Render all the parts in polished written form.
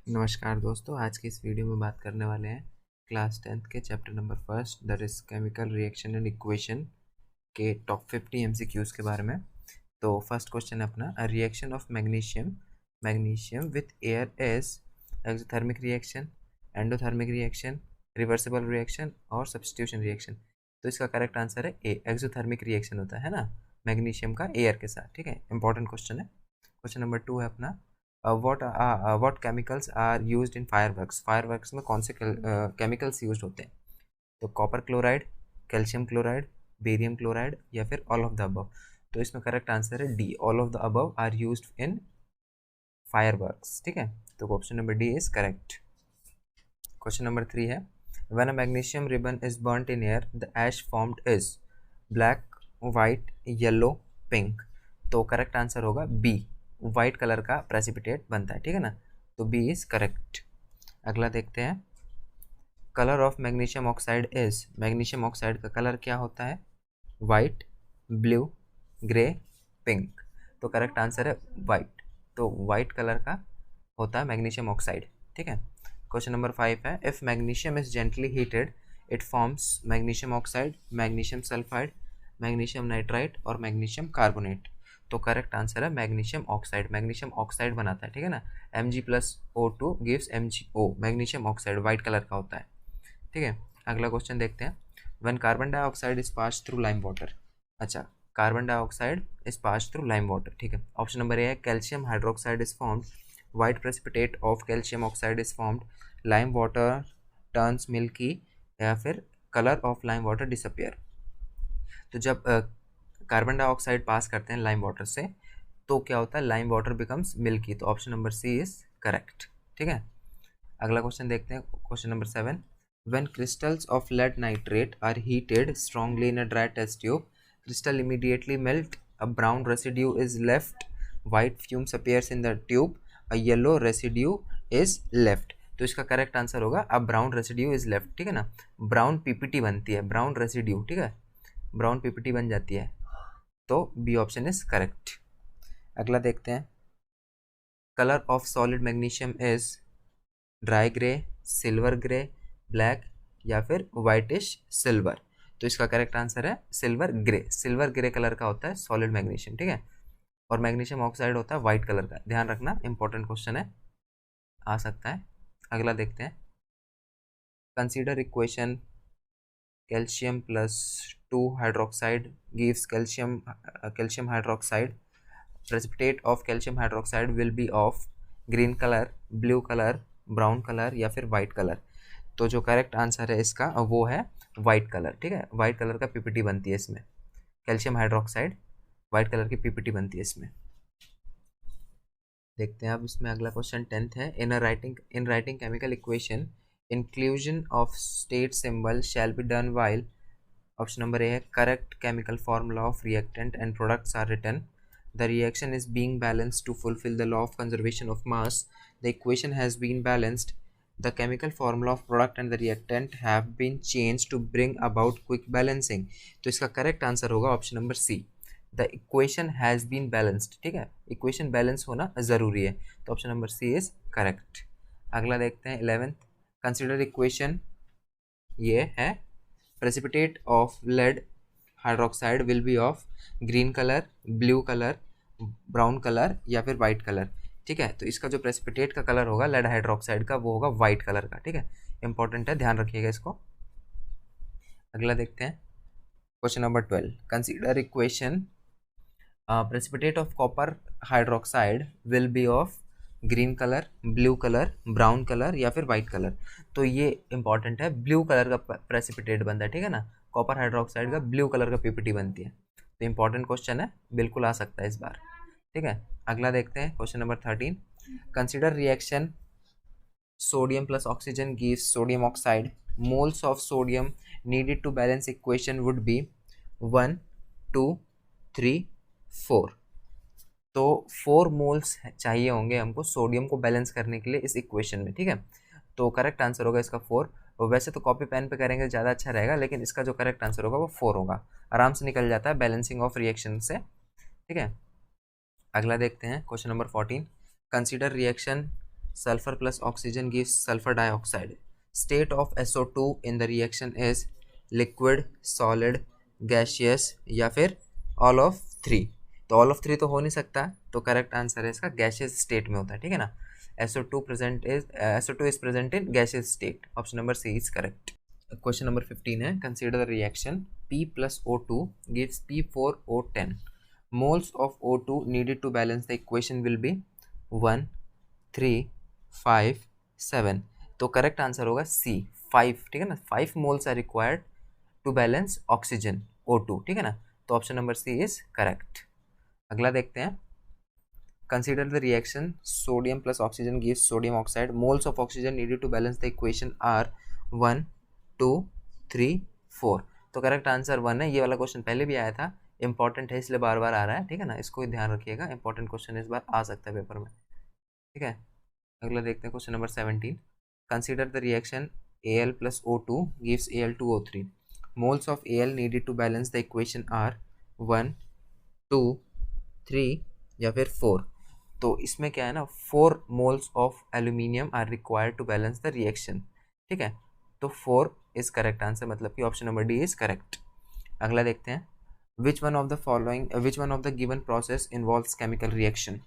नमस्कार दोस्तों, आज की इस वीडियो में बात करने वाले हैं क्लास 10th के chapter number first that is chemical reaction and equation के टॉप 50 एमसीक्यूज़ के बारे में। तो फर्स्ट क्वेश्चन है अपना, reaction of magnesium magnesium with air is exothermic reaction, endothermic reaction, reversible reaction और सब्स्टिट्यूशन रिएक्शन। तो इसका करेक्ट आंसर है ए, एक्सोथर्मिक रिएक्शन होता है ना मैग्नीशियम का एयर के साथ। ठीक है, इंपॉर्टेंट क्वेश्चन है। क्वेश्चन नंबर 2 है अपना, what chemicals are used in fireworks? Fireworks में कौन से केमिकल्स यूज होते हैं? तो copper chloride, calcium chloride, barium chloride या फिर ऑल ऑफ द अबव। तो इसमें करेक्ट आंसर है D, all of the above are used in fireworks. ठीक है, तो option number D is correct. Question number 3 है, when a magnesium ribbon is burnt in air the ash formed is black, white, yellow, pink. तो correct answer होगा B, white colour का precipitate बनता है। ठीक है ना, तो बी इज करेक्ट। अगला देखते हैं, colour of magnesium oxide is, magnesium oxide का कलर क्या होता है? White, blue, grey, pink. तो करेक्ट आंसर है वाइट, तो वाइट कलर का होता है मैग्नीशियम ऑक्साइड। ठीक है, क्वेश्चन नंबर 5 है, if magnesium is gently heated it forms magnesium oxide, magnesium sulphide, magnesium nitrite और मैग्नीशियम कार्बोनेट। तो करेक्ट आंसर है मैग्नीशियम ऑक्साइड, मैग्नीशियम ऑक्साइड बनाता है। ठीक है ना, Mg+O2 gives MgO, magnesium oxide white colour का होता है। ठीक है, अगला क्वेश्चन देखते हैं, when carbon dioxide is pass through lime water. अच्छा, carbon dioxide is pass through lime water. ठीक है, ऑप्शन नंबर ए है, calcium hydroxide is formed, white precipitate of calcium oxide is formed, lime water turns milky या फिर colour of lime water disappear. तो जब carbon dioxide पास करते हैं lime water से तो क्या होता है? Lime water becomes milky. तो option number C is correct. ठीक है, अगला क्वेश्चन देखते हैं, question number 7, when crystals of lead nitrate are heated strongly in a dry test tube crystal immediately melt, a brown residue is left, white fumes appears in the tube, a yellow residue is left. तो इसका correct answer होगा a brown residue is left. ठीक है ना, brown PPT बनती है, brown residue. ठीक है, ब्राउन पीपीटी बन जाती है, तो बी ऑप्शन इज करेक्ट। अगला देखते हैं, colour of solid magnesium is dry grey, silver grey, black या फिर वाइटिश सिल्वर। तो इसका करेक्ट आंसर है silver grey, silver grey colour का होता है सॉलिड मैग्नीशियम। ठीक है, और मैग्नीशियम ऑक्साइड होता है वाइट कलर का, ध्यान रखना, इंपॉर्टेंट क्वेश्चन है, आ सकता है। अगला देखते हैं, consider equation calcium plus 2 hydroxide gives calcium hydroxide, precipitate of calcium hydroxide will be of green color, blue color, brown color या फिर white color। तो जो करेक्ट आंसर है इसका वो है वाइट कलर। ठीक है, वाइट कलर का पीपीटी बनती है इसमें, कैल्शियम हाइड्रोक्साइड वाइट कलर की पीपीटी बनती है इसमें। देखते हैं अब इसमें अगला क्वेश्चन 10th है, in writing chemical equation inclusion of state symbol shall be done while. Option number A है, correct chemical formula of reactant and products are written, the reaction is being balanced to fulfill the law of conservation of mass, the equation has been balanced, the chemical formula of product and the reactant have been changed to bring about quick balancing। तो इसका correct answer होगा option number C, the equation has been balanced. ठीक है, equation balance होना ज़रूरी है, तो option number C is correct. अगला देखते हैं 11th, कंसिडर इक्वेशन, ये है precipitate of lead hydroxide will be of green color, blue color, brown color या फिर white color। ठीक है, तो इसका जो precipitate का कलर होगा लेड हाइड्रोक्साइड का वो होगा white कलर का। ठीक है, इंपॉर्टेंट है, ध्यान रखिएगा इसको। अगला देखते हैं, question number 12, consider equation precipitate of copper hydroxide will be of green colour, blue colour, brown colour या फिर वाइट कलर। तो ये इंपॉर्टेंट है, ब्लू कलर का प्रेसिपिटेट बनता है। ठीक है ना, कॉपर हाइड्रोक्साइड का ब्लू कलर का पीपीटी बनती है, तो इंपॉर्टेंट क्वेश्चन है, बिल्कुल आ सकता है इस बार। ठीक है, अगला देखते हैं, question number 13, consider reaction sodium plus oxygen gives sodium oxide, moles of sodium needed to balance equation would be 1, 2, 3, 4। तो 4 मोल्स चाहिए होंगे हमको सोडियम को बैलेंस करने के लिए इस इक्वेशन में। ठीक है, तो करेक्ट आंसर होगा इसका 4। और वैसे तो कॉपी पेन पे करेंगे ज़्यादा अच्छा रहेगा, लेकिन इसका जो करेक्ट आंसर होगा वो 4 होगा, आराम से निकल जाता है बैलेंसिंग ऑफ रिएक्शन से। ठीक है, अगला देखते हैं, question number 14, consider reaction sulfur plus oxygen gives sulfur dioxide. State of SO2 in the reaction is liquid, solid, gaseous या फिर all of three. तो all of three तो हो नहीं सकता, तो करेक्ट आंसर है इसका gaseous state में होता है, ठीक है ना. SO2 is present in gaseous state. Option number C is correct. Question number 15 है, consider the reaction P plus O2 gives P4O10. Moles of O2 needed to balance the equation will be 1, 3, 5, 7. तो correct answer होगा C 5, ठीक है ना. 5 moles are required to balance oxygen O2, ठीक है ना. तो option number C is correct. अगला देखते हैं. Consider the reaction sodium plus oxygen gives sodium oxide. Moles of oxygen needed to balance the equation are 1, 2, 3, 4. तो करेक्ट आंसर 1 है. ये वाला क्वेश्चन पहले भी आया था, इंपॉर्टेंट है इसलिए बार बार आ रहा है, ठीक है ना. इसको ही ध्यान रखिएगा, इंपॉर्टेंट क्वेश्चन इस बार आ सकता है पेपर में, ठीक है. अगला देखते हैं question number 17. Consider the reaction Al plus O2 gives Al2O3. Moles of Al needed to balance the equation are 1, 2, 3 या फिर 4. तो इसमें क्या है ना, 4 moles of aluminium are required to balance the reaction, ठीक है. तो 4 इज करेक्ट आंसर, मतलब कि option number D is correct. अगला देखते हैं. Which one of the given process involves chemical reaction.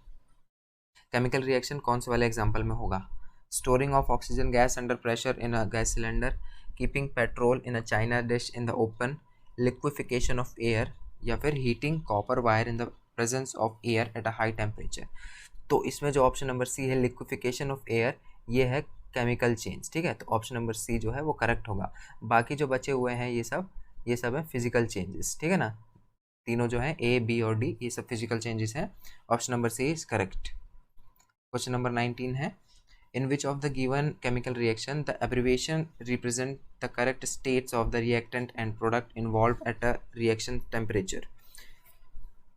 Chemical reaction कौन से वाले एग्जाम्पल में होगा. Storing of oxygen gas under pressure in a gas cylinder, keeping petrol in a china dish in the open, liquefaction of air या फिर heating copper wire in the presence of air at a high temperature. तो इसमें जो option number C है liquefaction of air, ये है chemical change, ठीक है. तो ऑप्शन नंबर सी जो है वो करेक्ट होगा. बाकी जो बचे हुए हैं ये सब है फिजिकल चेंजेस, ठीक है ना. तीनों जो है ए, बी और डी, ये सब फिजिकल चेंजेस हैं. Option number C is correct. Question number 19 है. In which of the given chemical reaction the abbreviation represent the correct states of the reactant and product involved at a reaction temperature.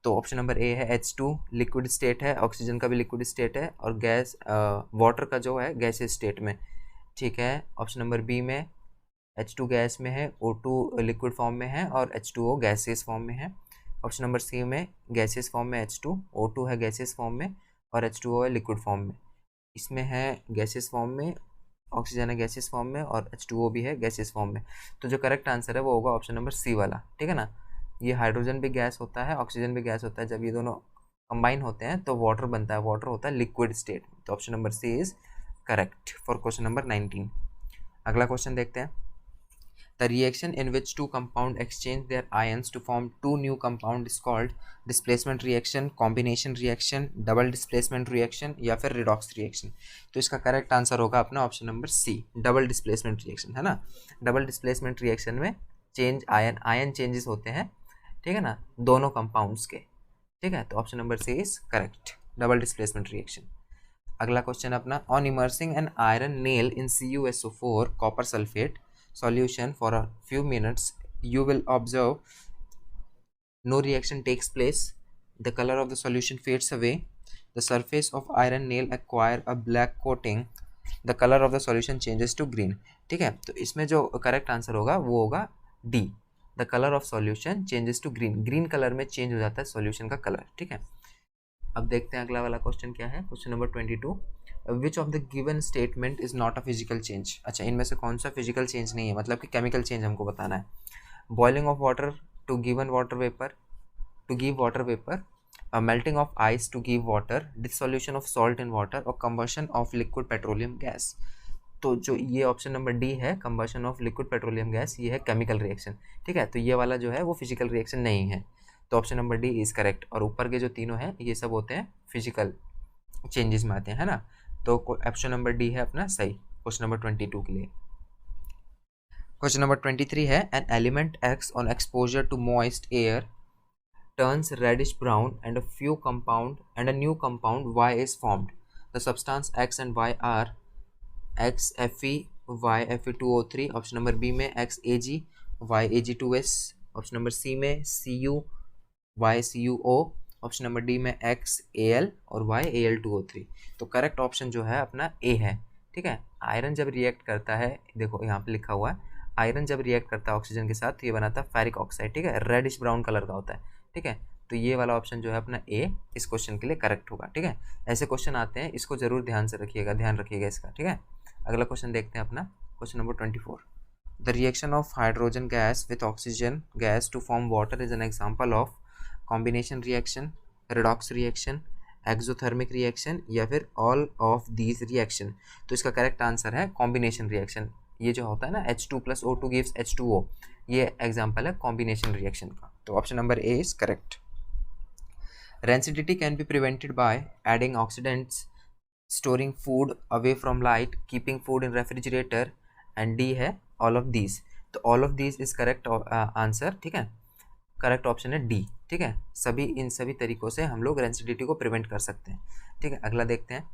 तो option number A है H2 liquid state है, oxygen का भी liquid state है, और gas water का जो है गैसेस स्टेट में, ठीक है. ऑप्शन नंबर बी में H2 गैस में है, O2 लिक्विड फॉर्म में है और H2O गैसेस फॉर्म में है. ऑप्शन नंबर सी में गैसेस फॉर्म में H2, O2 है गैसेस फॉर्म में और H2O है लिक्विड फॉर्म में. इसमें है गैसेस फॉर्म में, ऑक्सीजन है गैसेस फॉर्म में और H2O भी है गैसेस फॉर्म में. तो जो करेक्ट आंसर है वो होगा ऑप्शन नंबर सी वाला, ठीक है ना. ये हाइड्रोजन भी गैस होता है, ऑक्सीजन भी गैस होता है, जब ये दोनों कंबाइन होते हैं तो वाटर बनता है, वाटर होता है लिक्विड स्टेट. तो option number C is correct for question number 19. अगला क्वेश्चन देखते हैं. The reaction in which two compounds exchange their ions to form two new compounds is called displacement reaction, combination reaction, double displacement reaction या फिर redox reaction. तो इसका correct answer होगा अपना option number C, double displacement reaction, है ना. Double displacement reaction में change ion changes होते हैं, ठीक है ना, दोनों कंपाउंड्स के, ठीक है. तो option number C is correct, double displacement reaction. अगला क्वेश्चन अपना. On immersing an iron nail in CuSO4 copper sulphate solution for a few minutes, you will observe no reaction takes place, the color of the solution fades away, the surface of iron nail acquire a black coating, the color of the solution changes to green. ठीक है. तो इसमें जो correct answer होगा वो होगा D, the colour of solution changes to green. Green colour में change हो जाता है सॉल्यूशन का कलर, ठीक है. अब देखते हैं अगला वाला क्वेश्चन क्या है. Question number 22. Which of the given statement is not a physical change. अच्छा, इनमें से कौन सा फिजिकल चेंज नहीं है, मतलब कि केमिकल चेंज हमको बताना है. Boiling of water to given water vapour to give water vapour, melting of ice to give water, dissolution of salt in water और combustion of liquid petroleum gas. तो जो ये ऑप्शन नंबर डी है, combustion of liquid petroleum gas, ये है chemical reaction, ठीक है. तो ये वाला जो है वो फिजिकल रिएक्शन नहीं है, तो option number D is correct. और ऊपर के जो तीनों हैं ये सब होते हैं फिजिकल चेंजेस में आते हैं, है ना. तो ऑप्शन नंबर डी है अपना सही क्वेश्चन नंबर 22 के लिए. क्वेश्चन नंबर 23 है. An element X on exposure to moist air turns reddish brown and a new compound Y is formed. The substance X and Y are XFe, YFe2O3. Option number B में XAG, YAG2S. Option number C में Cu, YCuO. Option number D में XAl और YAl2O3. तो correct option जो है अपना ए है, ठीक है. आयरन जब रिएक्ट करता है, देखो यहाँ पे लिखा हुआ है, आयरन जब रिएक्ट करता है ऑक्सीजन के साथ तो ये बनाता है फेरिक ऑक्साइड, ठीक है. रेडिश ब्राउन कलर का होता है, ठीक है. तो ये वाला ऑप्शन जो है अपना ए इस क्वेश्चन के लिए करेक्ट होगा। ठीक है, ऐसे क्वेश्चन आते हैं, इसको जरूर ध्यान रखिएगा इसका। ठीक है, अगला क्वेश्चन देखते हैं अपना question number 24। The reaction of hydrogen gas with oxygen gas to form water is an example of combination reaction, redox reaction, exothermic reaction या फिर ऑल ऑफ दीज रिएक्शन। तो इसका करेक्ट आंसर है कॉम्बिनेशन रिएक्शन। ये जो होता है ना H2 + O2 गिव्स H2O, ये एग्जाम्पल है कॉम्बिनेशन रिएक्शन का। तो option number A is correct. Rancidity can be prevented by adding oxidants, storing food away from light, keeping food in refrigerator, and D है ऑल ऑफ दीज। तो all of these is correct answer. ठीक है, correct option है D. ठीक है, इन सभी तरीकों से हम लोग रेंसिडिटी को प्रिवेंट कर सकते हैं। ठीक है, अगला देखते हैं।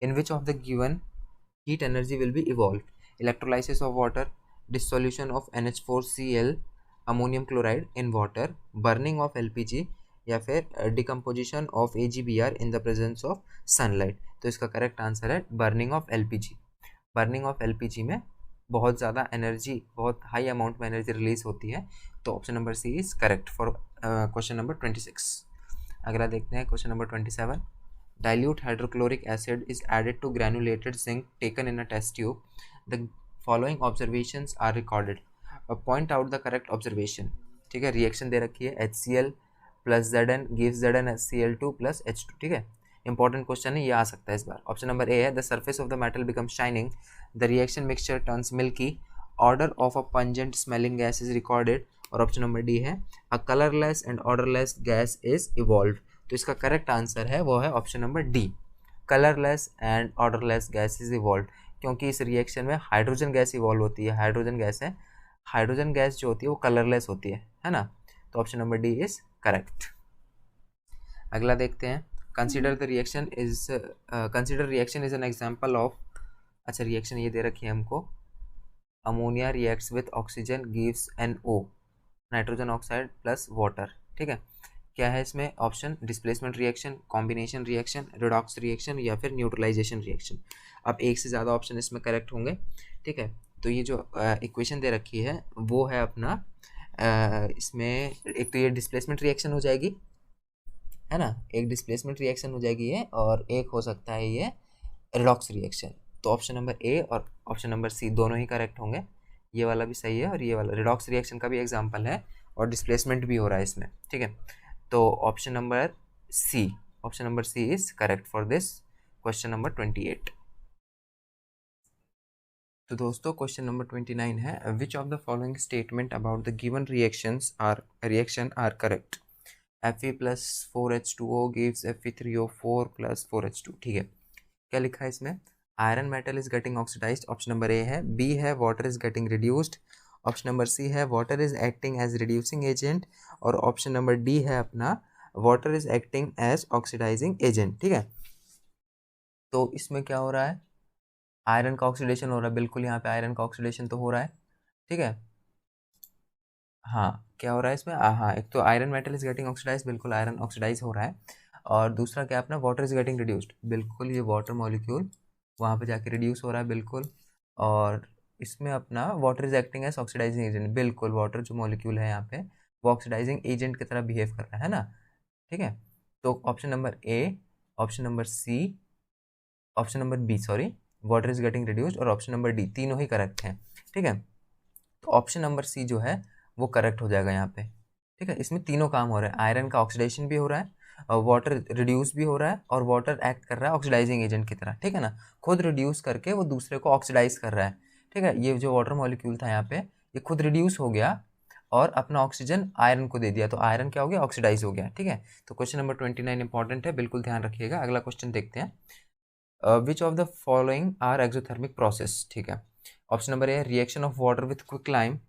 In which of the given heat energy will be evolve, electrolysis of water, dissolution of NH4Cl ammonium chloride in water, burning of LPG या फिर decomposition of AgBr in the presence of sunlight. तो इसका correct answer है burning of LPG। Burning of LPG में बहुत ज़्यादा energy, बहुत high amount में एनर्जी रिलीज होती है। तो option number C is correct for question number 26। अगला देखते हैं question number 27। Dilute hydrochloric acid is added to granulated zinc taken in a test tube, the following observations are recorded, point out the correct observation. ठीक है, reaction दे रखी है HCl + Zn gives ZnCl2 + H2। ठीक है, important question है, ये आ सकता है इस बार। ऑप्शन नंबर ए है the surface of the metal becomes shining, the reaction mixture turns milky, order of a pungent smelling gas is recorded, और ऑप्शन नंबर डी है a colourless and odourless gas is evolve. तो इसका correct answer है वो है option number D, colourless and odourless gas is evolve, क्योंकि इस reaction में हाइड्रोजन गैस इवॉल्व होती है। हाइड्रोजन गैस है, हाइड्रोजन गैस जो होती है वो कलरलेस होती है ना। तो option number D is correct. अगला देखते हैं। Consider reaction is an example of, अच्छा रिएक्शन ये दे रखी है हमको, ammonia reacts with oxygen gives NO, nitrogen oxide plus water. ठीक है, क्या है इसमें option, displacement reaction, combination reaction, redox reaction या फिर न्यूट्रलाइजेशन रिएक्शन। अब एक से ज़्यादा ऑप्शन इसमें करेक्ट होंगे। ठीक है, तो ये जो इक्वेशन दे रखी है वो है अपना इसमें एक तो ये डिस्प्लेसमेंट रिएक्शन हो जाएगी, है ना, एक डिस्प्लेसमेंट रिएक्शन हो जाएगी ये, और एक हो सकता है ये रेडॉक्स रिएक्शन। तो ऑप्शन नंबर ए और ऑप्शन नंबर सी दोनों ही करेक्ट होंगे। ये वाला भी सही है और ये वाला, रेडॉक्स रिएक्शन का भी एग्जांपल है और डिस्प्लेसमेंट भी हो रहा है इसमें। ठीक है, तो option number C is correct for this question number 28। तो दोस्तों क्वेश्चन नंबर 29 है, which of the following statement about the given reaction are correct, Fe + 4H2O gives Fe3O4 + 4H2। ठीक है, क्या लिखा है इसमें, iron metal is getting oxidised, option number A है। बी है water is getting reduced, option number C है water is acting as reducing agent, और ऑप्शन नंबर डी है अपना water is acting as oxidising agent. ठीक है, तो इसमें क्या हो रहा है, आयरन का ऑक्सीडेशन हो रहा है, बिल्कुल यहाँ पे आयरन का ऑक्सीडेशन तो हो रहा है। ठीक है, हाँ क्या हो रहा है इसमें, हाँ एक तो iron metal is getting oxidise, बिल्कुल आयरन ऑक्सीडाइज हो रहा है, और दूसरा क्या अपना वाटर इज गेटिंग रिड्यूस्ड, बिल्कुल ये वाटर मॉलिक्यूल वहाँ पे जाके रिड्यूस हो रहा है बिल्कुल, और इसमें अपना water is acting as oxidising agent, बिल्कुल वाटर जो मॉलिक्यूल है यहाँ पे वो ऑक्सीडाइजिंग एजेंट की तरह बिहेव कर रहा है ना। ठीक है, तो option number A, option number C, option number B sorry, water is getting reduced, और ऑप्शन नंबर डी, तीनों ही करेक्ट हैं। ठीक है, तो ऑप्शन नंबर सी जो है वो करेक्ट हो जाएगा यहाँ पे। ठीक है, इसमें तीनों काम हो रहा है, आयरन का ऑक्सीडेशन भी हो रहा है, और वाटर रिड्यूस भी हो रहा है, और वाटर एक्ट कर रहा है ऑक्सीडाइजिंग एजेंट की तरह। ठीक है ना, खुद रिड्यूस करके वो दूसरे को ऑक्सीडाइज कर रहा है। ठीक है, ये जो वाटर मॉलिक्यूल था यहाँ पे ये खुद रिड्यूस हो गया और अपना ऑक्सीजन आयरन को दे दिया, तो आयरन क्या हो गया, ऑक्सीडाइज हो गया। ठीक है, तो क्वेश्चन नंबर 29 इंपॉर्टेंट है, बिल्कुल ध्यान रखिएगा। अगला क्वेश्चन देखते हैं, which of the following are exothermic process. ठीक है, option number A reaction of water with quicklime,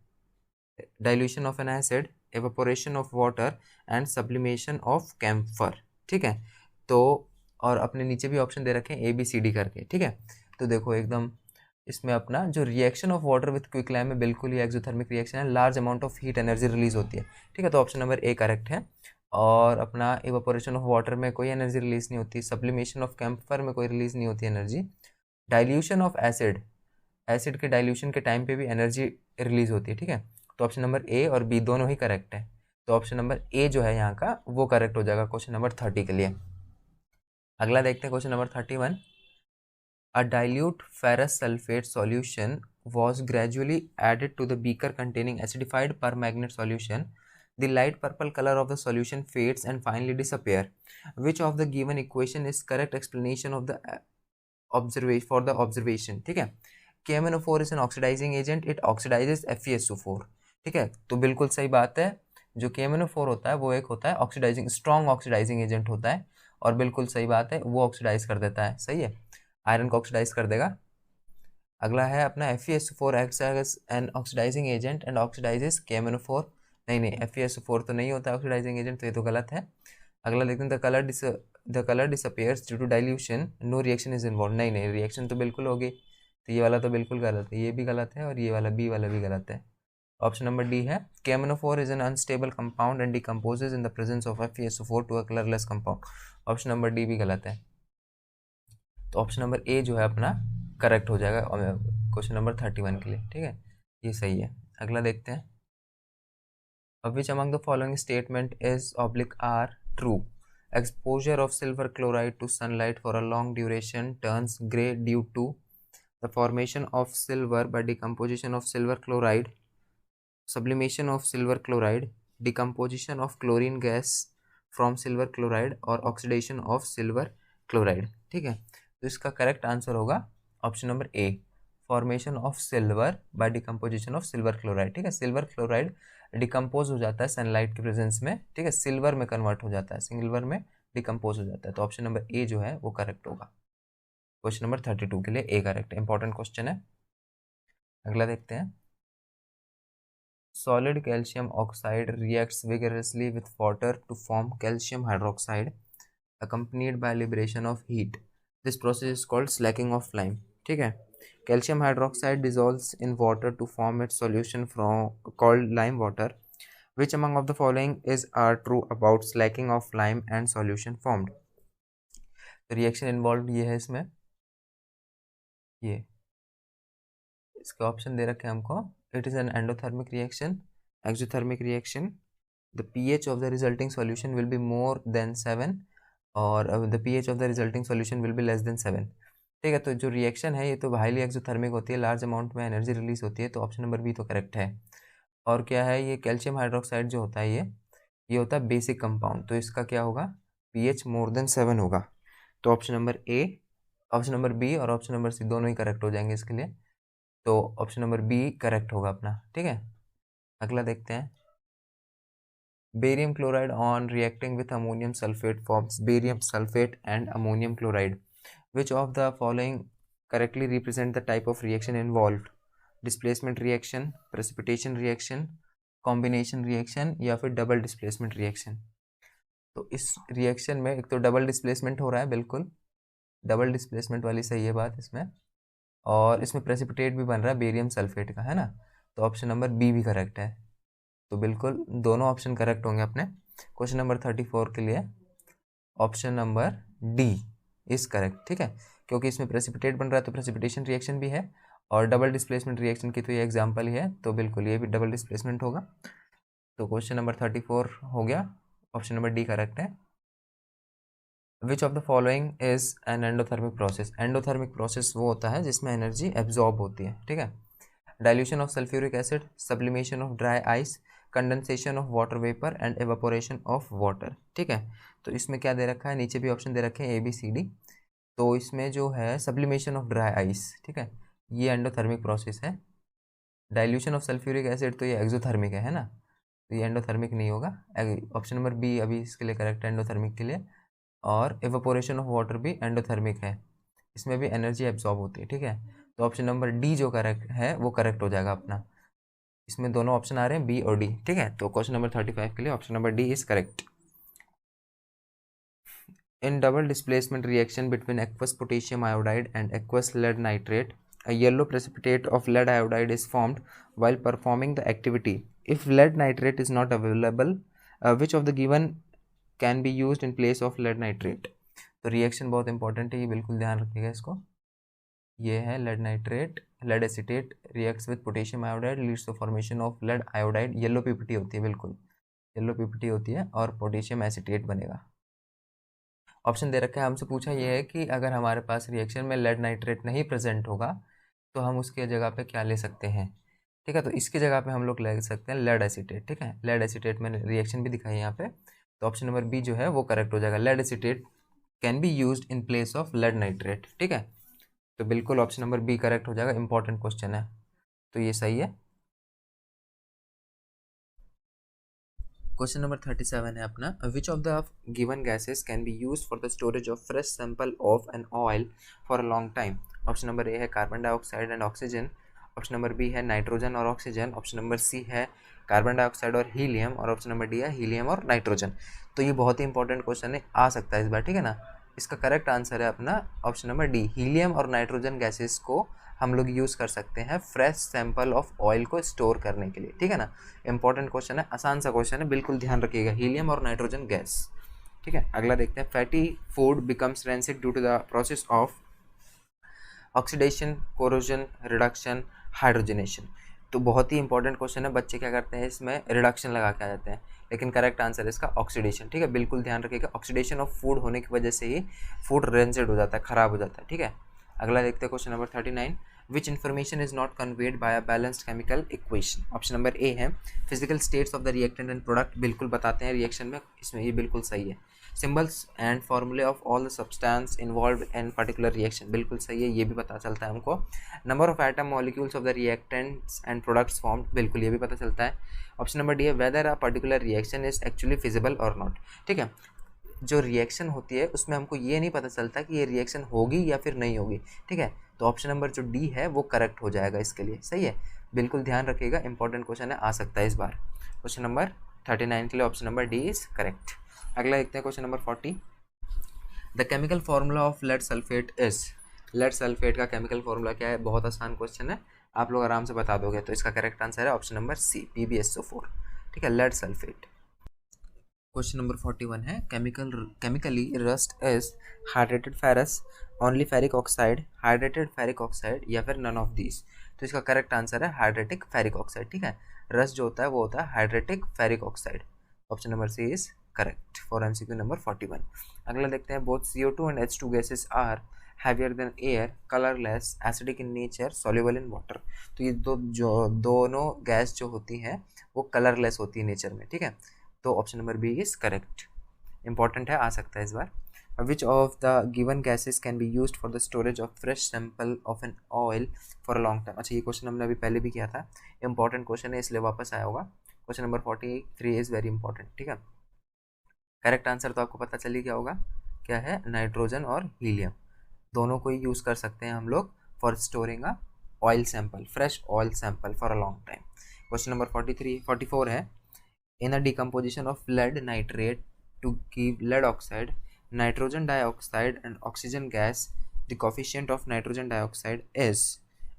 dilution of an acid, evaporation of water and sublimation of camphor। ठीक है, तो और अपने नीचे भी ऑप्शन दे रखे हैं ABCD करके। ठीक है, तो देखो एकदम इसमें अपना जो reaction of water with quicklime में बिल्कुल ही एक्सोथर्मिक रिएक्शन है, large amount of heat energy release होती है। ठीक है, तो ऑप्शन नंबर ए करेक्ट है, और अपना इवेपोरेशन ऑफ वाटर में कोई एनर्जी रिलीज नहीं होती, सब्लिमेशन ऑफ कैम्फर में कोई रिलीज नहीं होती एनर्जी, डाइल्यूशन ऑफ एसिड के डाइल्यूशन के टाइम पे भी एनर्जी रिलीज होती है। ठीक है, तो ऑप्शन नंबर ए और बी दोनों ही करेक्ट है। तो ऑप्शन नंबर ए जो है यहाँ का वो करेक्ट हो जाएगा क्वेश्चन नंबर 30 के लिए। अगला देखते हैं question number 31। A dilute ferrous sulfate solution was gradually added to the beaker containing acidified permanganate solution. The light purple color of the solution fades and finally disappear. Which of the given equation is correct explanation of the observation? ठीक है, KMnO4 is an oxidizing agent. It oxidizes FeSO4. ठीक है, तो बिल्कुल सही बात है। जो KMnO4 होता है वो एक होता है ऑक्सीडाइजिंग, स्ट्रॉन्ग ऑक्सीडाइजिंग एजेंट होता है, और बिल्कुल सही बात है, वो ऑक्सीडाइज कर देता है। सही है, आयरन को ऑक्सीडाइज कर देगा। अगला है अपना FeSO4 acts as an oxidising agent and oxidises KMnO4। नहीं, FeSO4 तो नहीं होता ऑक्सीडाइजिंग एजेंट, तो ये तो गलत है। अगला देखते हैं, the colour disappears due to dilution, no reaction is involve. नहीं, रिएक्शन तो बिल्कुल होगी, तो ये वाला तो बिल्कुल गलत है, ये भी गलत है, और ये वाला बी वाला भी गलत है। ऑप्शन नंबर डी है, KMnO4 is an unstable compound and decomposes in the presence of FeSO4 to a colourless compound. Option number D भी गलत है, तो ऑप्शन नंबर ए जो है अपना करेक्ट हो जाएगा क्वेश्चन नंबर 31 के लिए। ठीक है, ये सही है। अगला देखते हैं, which among the following statement is oblique are true? Exposure of silver chloride to sunlight for a long duration turns gray due to the formation of silver by decomposition of silver chloride, sublimation of silver chloride, decomposition of chlorine gas from silver chloride, और oxidation of silver chloride। ठीक है, तो इसका correct answer होगा option number A, formation of silver by decomposition of silver chloride. ठीक है, silver chloride decompose हो जाता है सनलाइट के प्रेजेंस में, ठीक है, सिल्वर में कन्वर्ट हो जाता है, सिल्वर में डिकम्पोज हो जाता है, तो ऑप्शन नंबर ए जो है वो करेक्ट होगा। क्वेश्चन नंबर 32 के लिए ए करेक्ट, इंपॉर्टेंट क्वेश्चन है। अगला देखते हैं, solid calcium oxide reacts vigorously with water to form calcium hydroxide accompanied by liberation of heat. This process is called slacking of lime। ठीक है, calcium hydroxide dissolves in water to form its solution from called lime water. Which among of the following is are true about slacking of lime and solution formed? Reaction involve ये है इसमें, ये इसके option दे रखे हैं हमको। It is an endothermic reaction, exothermic reaction, the pH of the resulting solution will be more than 7, और the pH of the resulting solution will be less than 7। ठीक है, तो जो रिएक्शन है ये तो हाईली एक्सोथर्मिक होती है, लार्ज अमाउंट में एनर्जी रिलीज होती है, तो ऑप्शन नंबर बी तो करेक्ट है। और क्या है, ये कैल्शियम हाइड्रोक्साइड जो होता है ये होता है बेसिक कंपाउंड, तो इसका क्या होगा, pH मोर देन 7 होगा, तो option number A, option number B और ऑप्शन नंबर सी दोनों ही करेक्ट हो जाएंगे इसके लिए, तो ऑप्शन नंबर बी करेक्ट होगा अपना। ठीक है, अगला देखते हैं, barium chloride on reacting with ammonium sulfate forms barium sulfate and ammonium chloride. Which of the following correctly represent the type of reaction involved? Displacement reaction, precipitation reaction, combination reaction, या फिर double displacement reaction. तो इस reaction में एक तो double displacement हो रहा है, बिल्कुल डबल डिस्प्लेसमेंट वाली सही है बात इसमें, और इसमें प्रेसिपिटेट भी बन रहा है बेरियम सल्फेट का, है ना, तो ऑप्शन नंबर बी भी करेक्ट है, तो बिल्कुल दोनों ऑप्शन करेक्ट होंगे अपने। क्वेश्चन नंबर 34 के लिए option number D is correct. ठीक है, क्योंकि इसमें प्रेसिपिटेट बन रहा है तो प्रेसिपिटेशन रिएक्शन भी है, और डबल डिस्प्लेसमेंट रिएक्शन की तो ये एग्जांपल ही है, तो बिल्कुल ये भी डबल डिस्प्लेसमेंट होगा, तो क्वेश्चन नंबर 34 हो गया, ऑप्शन नंबर डी करेक्ट है। Which of the following is an endothermic process? Endothermic process वो होता है जिसमें एनर्जी एब्जॉर्ब होती है। ठीक है, dilution of sulphuric acid, sublimation of dry ice, condensation of water vapour and evaporation of water. ठीक है, तो इसमें क्या दे रखा है, नीचे भी ऑप्शन दे रखे हैं ए बी सी डी, तो इसमें जो है सब्लिमेशन ऑफ ड्राई आइस, ठीक है, ये एंडोथर्मिक प्रोसेस है। डाइल्यूशन ऑफ सल्फ्यूरिक एसिड तो ये एक्सोथर्मिक है ना, तो ये एंडोथर्मिक नहीं होगा, ऑप्शन नंबर बी अभी इसके लिए करेक्ट है एंडोथर्मिक के लिए। और एवापोरेशन ऑफ वाटर भी एंडोथर्मिक है, इसमें भी एनर्जी एब्जॉर्ब होती है। ठीक है, तो ऑप्शन नंबर डी जो करेक्ट है वो करेक्ट हो जाएगा अपना, इसमें दोनों ऑप्शन आ रहे हैं बी और डी। ठीक है, तो क्वेश्चन नंबर 35 के लिए option number D is correct. In double displacement reaction between aqueous potassium iodide and aqueous lead nitrate, a yellow precipitate of lead iodide is formed while performing the activity. If lead nitrate is not available, which of the given can be used in place of lead nitrate? तो reaction बहुत important है, ये बिल्कुल ध्यान रखिएगा इसको। ये है lead nitrate, lead acetate reacts with potassium iodide leads to formation of lead iodide, yellow PPT होती है बिल्कुल। येलो पीपीटी होती है और पोटेशियम एसीटेट बनेगा। ऑप्शन दे रखा है, हमसे पूछा ये है कि अगर हमारे पास रिएक्शन में लेड नाइट्रेट नहीं प्रेजेंट होगा तो हम उसके जगह पे क्या ले सकते हैं। ठीक है, तो इसकी जगह पे हम लोग ले सकते हैं लेड एसीटेट। ठीक है, लेड एसीटेट मैंने रिएक्शन भी दिखाई है यहाँ पे, तो ऑप्शन नंबर बी जो है वो करेक्ट हो जाएगा। Lead acetate can be used in place of lead nitrate. ठीक है, तो बिल्कुल ऑप्शन नंबर बी करेक्ट हो जाएगा, इंपॉर्टेंट क्वेश्चन है तो ये सही है। क्वेश्चन नंबर 37 है अपना, which of the given gases can be use for the storage of fresh sample of an oil for a long time. Option number A है carbon dioxide and oxygen, option number B है nitrogen और oxygen, option number C है carbon dioxide और helium, और option number D है helium और nitrogen. तो ये बहुत ही इंपॉर्टेंट क्वेश्चन है, आ सकता है इस बार। ठीक है ना, इसका करेक्ट आंसर है अपना ऑप्शन नंबर डी, हीलियम और नाइट्रोजन गैसेस को हम लोग यूज़ कर सकते हैं फ्रेश सैंपल ऑफ ऑयल को स्टोर करने के लिए। ठीक है ना, इंपॉर्टेंट क्वेश्चन है, आसान सा क्वेश्चन है, बिल्कुल ध्यान रखिएगा, हीलियम और नाइट्रोजन गैस। ठीक है, अगला देखते हैं, fatty food becomes rancid due to the process of oxidation, corrosion, reduction, hydrogenation. तो बहुत ही इंपॉर्टेंट क्वेश्चन है, बच्चे क्या करते हैं इसमें रिडक्शन लगा के आ जाते हैं, लेकिन करेक्ट आंसर है इसका ऑक्सीडेशन। ठीक है, बिल्कुल ध्यान रखिएगा, ऑक्सीडेशन ऑफ फूड होने की वजह से ही फूड रेंसिड हो जाता है, खराब हो जाता है। ठीक है, अगला देखते हैं question number 39, which information is not conveyed by a balanced chemical equation. Option number A है physical states of the reactant and product, बिल्कुल बताते हैं रिएक्शन में, इसमें ये बिल्कुल सही है। सिंबल्स एंड फॉर्मूले of all the substance involve in particular reaction, बिल्कुल सही है, ये भी पता चलता है हमको। Number of atom molecules of the reactants and products formed, बिल्कुल ये भी पता चलता है। ऑप्शन नंबर डी है weather a particular reaction is actually feasible और नॉट। ठीक है, जो रिएक्शन होती है उसमें हमको ये नहीं पता चलता कि ये रिएक्शन होगी या फिर नहीं होगी। ठीक है, तो ऑप्शन नंबर जो डी है वो करेक्ट हो जाएगा इसके लिए, सही है, बिल्कुल ध्यान रखिएगा, इंपॉर्टेंट क्वेश्चन है, आ सकता है इस बार। क्वेश्चन नंबर 39 के लिए option number D is correct. अगला देखते हैं question number 40, the chemical formula of lead sulphate is. Lead sulphate का केमिकल फार्मूला क्या है, बहुत आसान क्वेश्चन है, आप लोग आराम से बता दोगे, तो इसका करेक्ट आंसर है ऑप्शन नंबर सी, PbSO4। ठीक है, लेड सल्फेट। क्वेश्चन नंबर 41 है, chemically rust is hydrated ferrous, only ferric oxide, hydrated ferric oxide, या फिर नन ऑफ दीज। तो इसका करेक्ट आंसर है हाइड्रेटिक फेरिक ऑक्साइड। ठीक है, रस्ट जो होता है वो होता है hydrated ferric oxide, option number C is correct for MCQ number 41। अगला देखते हैं, both CO2 and H2 gases are heavier than air, colourless, acidic in nature, soluble in water. तो ये दोनों गैस जो होती हैं वो कलरलेस होती है नेचर में। ठीक है, तो option number B is correct, important है, आ सकता है इस बार। Which of the given gases can be used for the storage of fresh sample of an oil for a long time. अच्छा, ये क्वेश्चन हमने अभी पहले भी किया था, इंपॉर्टेंट क्वेश्चन है इसलिए वापस आया होगा। Question number 43 is very important. ठीक है, करेक्ट आंसर तो आपको पता चल ही क्या होगा, क्या है, नाइट्रोजन और हीलियम, दोनों को ही यूज़ कर सकते हैं हम लोग for storing a oil sample, fresh oil sample for a long time. Question number 44 है, in a decomposition of lead nitrate to give lead oxide, nitrogen dioxide and oxygen gas, the coefficient of nitrogen dioxide is।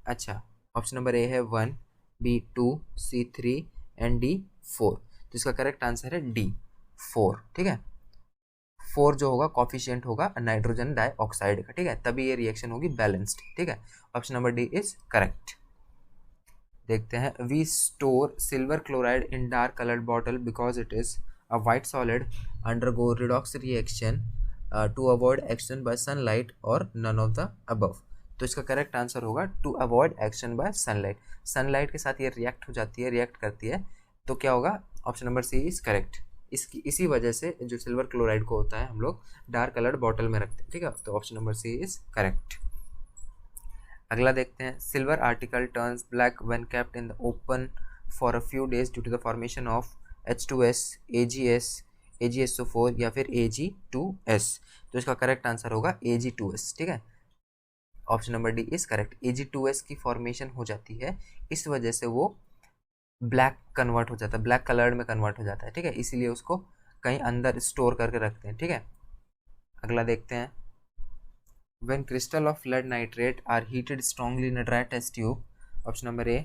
अच्छा, option number A है 1, B 2, C 3 and D 4। तो इसका correct answer है D 4। ठीक है, 4 जो होगा coefficient होगा नाइट्रोजन डाइऑक्साइड का। ठीक है, तभी ये रिएक्शन होगी बैलेंस्ड। ठीक है, option number D is correct. देखते हैं, we store silver chloride in dark coloured bottle because it is a white solid, undergo redox reaction to avoid action by sunlight, और नन ऑफ द अबव। तो इसका correct answer होगा to avoid action by sunlight, sunlight के साथ ये react हो जाती है, रिएक्ट करती है, तो क्या होगा, option number C is correct. इसी वजह से जो सिल्वर क्लोराइड को होता है हम लोग डार्क कलर्ड बॉटल में रखते हैं। ठीक है, तो option number C is correct. अगला देखते हैं, silver article turns black when kept in the open for a few days due to the formation of H2S, AgS, AgSO4 या फिर Ag2S। तो इसका करेक्ट आंसर होगा Ag2S। ठीक है, option number D is correct, Ag2S की formation हो जाती है, इस वजह से वो ब्लैक कन्वर्ट हो जाता है, ब्लैक कलर्ड में कन्वर्ट हो जाता है। ठीक है, इसीलिए उसको कहीं अंदर स्टोर करके रखते हैं। ठीक है, अगला देखते हैं, when crystal of lead nitrate are heated strongly in a dry test tube, option number A,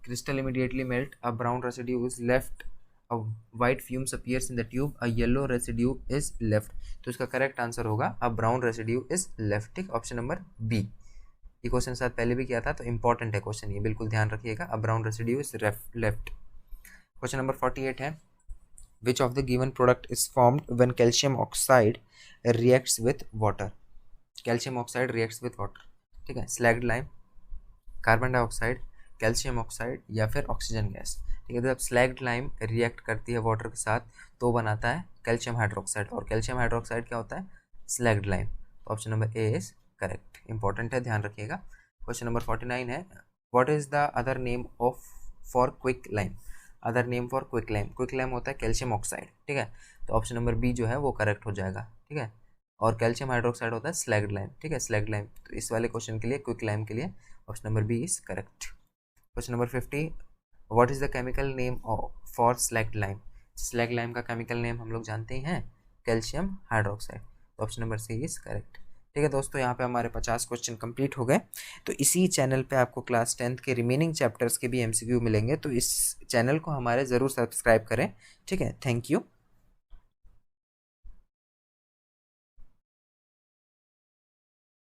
crystal immediately melt, a brown residue is left, a white fumes appears in the tube, a yellow residue is left। तो इसका correct answer होगा a brown residue is left। ठीक, option number B. ये question साथ पहले भी किया था, तो इंपॉर्टेंट है क्वेश्चन, ये बिल्कुल ध्यान रखिएगा, a brown residue is left। Question number 48 है, which of the given product is formed when calcium oxide reacts with water, calcium oxide reacts with water, ठीक है, slagged lime, carbon dioxide, calcium oxide या फिर oxygen gas, ठीक है। तो जब slagged lime react करती है वाटर के साथ तो बनाता है कैल्शियम हाइड्रोक्साइड, और कैल्शियम हाइड्रोक्साइड क्या होता है, स्लैग्ड लाइम। तो option number A is correct, important है, ध्यान रखिएगा। क्वेश्चन नंबर 49 है, what is the other name of for quick lime, other name for quick lime, quick lime होता है कैल्शियम ऑक्साइड, ठीक है। तो ऑप्शन नंबर बी जो है वो करेक्ट हो जाएगा, ठीक है। और कैल्शियम हाइड्रोक्साइड होता है स्लैग्ड लाइम, ठीक है, स्लैग्ड लाइम। तो इस वाले क्वेश्चन के लिए क्विक लाइम के लिए option number B is correct. Question number 50, what is the chemical name for slaked lime, slaked lime का केमिकल नेम हम लोग जानते ही हैं, कैल्शियम हाइड्रोक्साइड। तो option number C is correct, ठीक है दोस्तों। यहाँ पे हमारे 50 क्वेश्चन कंप्लीट हो गए। तो इसी चैनल पे आपको क्लास 10th के रिमेनिंग चैप्टर्स के भी MCQ मिलेंगे, तो इस चैनल को हमारे ज़रूर सब्सक्राइब करें, ठीक है। Thank you.